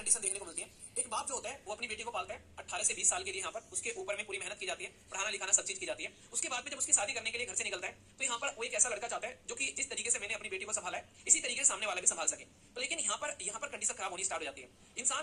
Condition देखने को मिलती है। एक बाप जो होता है वो अपनी बेटी को पालता है 18 से 20 साल के लिए, यहाँ पर उसके ऊपर में पूरी मेहनत की जाती है, पढ़ाना लिखाना सब चीज की जाती है। उसके बाद में जब उसकी शादी करने के लिए घर से निकलता है तो यहाँ पर वो एक ऐसा लड़का चाहता है जो कि जिस तरीके से मैंने अपनी बेटी को संभाला है इसी तरीके से सामने वाला भी संभाल सके। तो लेकिन यहाँ पर कंडीशन खराब होनी स्टार्ट हो जाती है।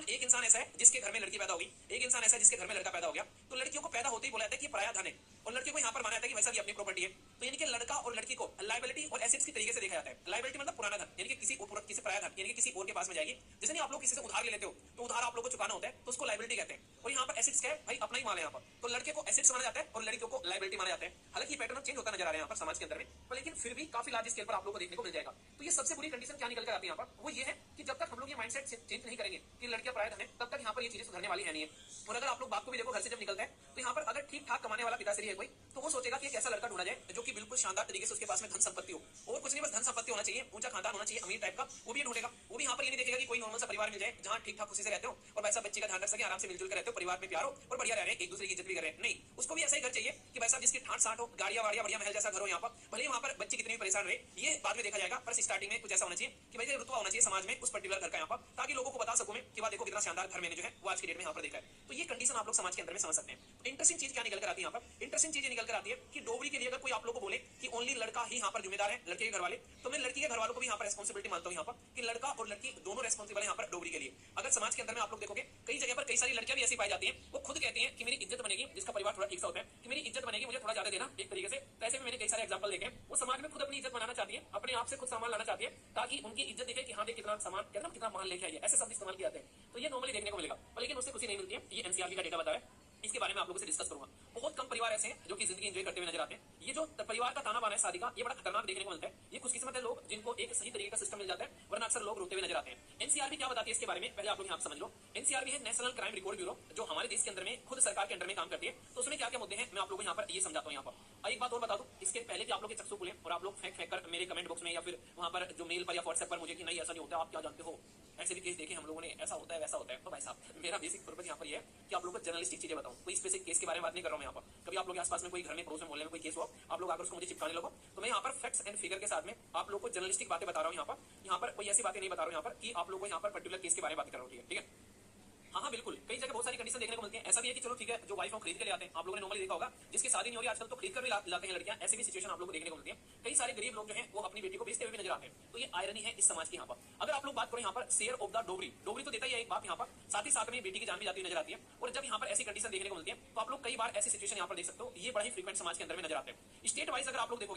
एक इंसान ऐसा है जिसके घर में लड़की पैदा होगी, एक इंसान ऐसा है जिसके घर में लड़का पैदा हो गया। तो लड़कियों को पैदा होते ही बोला जाता है कि पराया धन है और लड़के को यहाँ पर माना जाता है कि वैसा भी अपनी प्रॉपर्टी है। तो यानी कि लड़का और लड़की को लाइबिलिटी और एसेट्स की तरीके से देखा जाता है। लाइबिलिटी मतलब पुराना धन, यानी कि किसी पराया धन, यानी कि किसी और के पास में जाएगी। जैसे नहीं आप लोग किसी से उधार ले लेते हो तो उधार आप लोग को चुकाना होता है तो उसको लाइबिलिटी कहते हैं। और यहाँ पर एसेट्स क्या है भाई, अपना ही माल है यहाँ पर। तो लड़के को एसेट्स माना जाता है और लड़कियों को लाइबिलिटी माना जाता है। हालांकि पैटर्न चेंज होता नजर आ रहा है यहाँ पर समाज के अंदर में, पर लेकिन फिर भी काफी लार्ज स्केल पर आप लोग को देखने को मिल जाएगा। तो ये सबसे बुरी कंडीशन क्या निकल कर आती है यहाँ पर, वो ये है कि जब तक हम लोग ये माइंडसेट चेंज नहीं करेंगे कि लड़कियां पराया धन है, तब तक यहाँ पर ये चीजें सुधरने वाली है नहीं है। और अगर आप लोग बाप को भी देखो, घर से जब निकलता है तो यहाँ पर अगर ठीक ठाक कमाने वाला पिताश्री है कोई, तो वो सोचेगा कि एक ऐसा लड़का ढूंढा जाए जो कि बिल्कुल शानदार तरीके से उसके पास में धन संपत्ति हो, और कुछ नहीं बस धन संपत्ति होना चाहिए, ऊंचा खानदान होना चाहिए, अमीर टाइप का, वो भी ढूंढेगा। वो भी यहाँ पर ये नहीं देखेगा कि कोई नॉर्मल सा परिवार मिल जाए जहाँ ठीक ठाक खुशी से रहते हो और वैसा बच्चे का ध्यान रख सके, आराम से मिलजुल कर रहते हो, परिवार में प्यार हो और बढ़िया रह रहे हैं, एक दूसरे की इज्जत भी कर रहे हैं। नहीं, उसको भी ऐसा ही घर चाहिए कि वैसा जिसकी ठाट साठ हो, गाड़ियां वाड़ियां बढ़िया महल जैसा घर हो यहाँ पर, भले वहाँ पर बच्चे कितने भी परेशान रहे, ये बाद में देखा जाएगा। पर स्टार्टिंग में कुछ ऐसा होना चाहिए कि भाई रुतबा होना चाहिए समाज में उस पर्टिकुलर घर का यहाँ पर, ताकि लोगों को बता सकूं मैं कि वाह देखो कितना शानदार घर मैंने जो है वो आज की डेट में यहाँ पर देखा है। तो ये कंडीशन आप लोग समाज के अंदर में समझ सकते हैं। तो इंटरेस्टिंग चीज क्या निकल कर आती है यहाँ पर, इंटरेस्टिंग चीज निकल कर आती है कि डोगरी के लिए अगर कोई आप लोग को बोले कि ओनली लड़का ही यहाँ पर जिम्मेदार है, लड़के के घर वाले, तो मैं लड़की के घर वालों को भी यहाँ पर रेस्पॉन्सिबिलिटी मानता हूँ यहाँ पर कि लड़का और लड़की दोनों रेस्पॉन्सिबल है यहाँ पर डोगरी के लिए। अगर समाज के अंदर में आप लोग देखोगे कई जगह पर कई सारी लड़कियां भी ऐसी पाई जाती हैं, वो खुद कहती हैं कि मेरी इज्जत बनेगी, जिसका परिवार थोड़ा ठीक सा होता है कि मेरी इज्जत बनेगी, मुझे थोड़ा ज्यादा देना एक तरीके से। ऐसे में मैंने कई सारे एग्जांपल देखे, वो समाज में खुद अपनी इज्जत बनाना चाहती है, अपने आप से खुद सामान लाना चाहती है ताकि उनकी इज्जत दिखे कि हाँ देख कितना सामान, कहते हैं कितना माल लेके आई है, ऐसे शब्द इस्तेमाल किए जाते हैं। तो ये नॉर्मली देखने को मिलेगा, लेकिन उससे खुशी नहीं मिलती है। ये एनसीआरबी का डेटा बताया, इसके बारे में आप लोगों से डिस्कस करूंगा। बहुत कम परिवार ऐसे हैं जो कि जिंदगी एंजॉय करते हुए नजर आते हैं। ये जो परिवार का ताना बाना है शादी का, ये बड़ा खतरनाक देखने को मिलता है। ये खुशकिस्मत है लोग जिनको एक सही तरीके का सिस्टम मिल जाता है, वरना अक्सर लोग रोते हुए नजर आते हैं। एनसीआरबी क्या बताती है इसके बारे में, पहले आप लोग यहाँ समझ लो। एनसीआरबी है नेशनल क्राइम रिकॉर्ड ब्यूरो, जो हमारे देश के अंदर में खुद सरकार के अंडर में काम करती है। तो उसमें क्या क्या मुद्दे हैं मैं आप लोगों को यहाँ पर ये समझाता हूँ। यहाँ पर एक बात और बता दूं, इसके पहले कि आप लोग ये चक्षु खुले और आप लोग फेंक कर मेरे कमेंट बॉक्स में या फिर वहां पर जो मेल पर या व्हाट्सएप पर मुझे कि नहीं ऐसा नहीं होता, आप क्या जानते हो, ऐसे भी केस देखे हम लोगों ने, ऐसा होता है वैसा होता है। तो भाई साहब मेरा बेसिक पर्पस यहाँ पर ये है कि आप लोगों को जर्नलिस्टिक चीजें बताऊं, कोई स्पेसिफिक केस के बारे में बात नहीं कर रहा हूं यहाँ पर। कभी आप लोग के आसपास में कोई घर में पड़ोस में मोहल्ले में कोई केस हो, आप लोग अगर उसको मुझे चिपकाने लगो, तो मैं यहाँ पर फैक्ट्स एंड फिगर के साथ में आप लोग को जर्नलिस्टिक बातें बता रहा हूँ। यहाँ पर कोई ऐसी बातें नहीं बता रहा हूँ यहाँ पर कि आप लोग को यहाँ पर पर्टिकुलर केस के बारे में बात कर रहा हूँ। ठीक है, हाँ बिल्कुल, कई जगह बहुत सारी कंडीशन देखने को मिलती है। ऐसा भी है कि चलो ठीक है, जो वाइफ हम खरीद के ले आते हैं, आप लोगों ने नॉर्मली देखा होगा, जिसकी शादी नहीं हो रही आजकल तो खरीद कर भी लाते हैं लड़कियां, ऐसी भी सिचुएशन आप लोगों को देखने को मिलती है। कई सारे गरीब लोग जो हैं वो अपनी बेटी को बेचते हुए भी नजर आते हैं। तो ये आयरनी है इस समाज की। यहाँ पर अगर आप लोग बात करें यहाँ पर share of the Dogri, Dogri तो देता ही है एक बाप यहाँ पर, साथ ही साथ में बेटी की जान भी जाती हुई नजर आती है। और जब यहाँ पर ऐसी कंडीशन देखने को मिलती है तो आप लोग कई बार ऐसी सिचुएशन यहाँ पर देख सकते हो, ये बड़ा ही फ्रीक्वेंट समाज के अंदर में नजर आते हैं। स्टेट वाइज अगर आप लोग देखोगे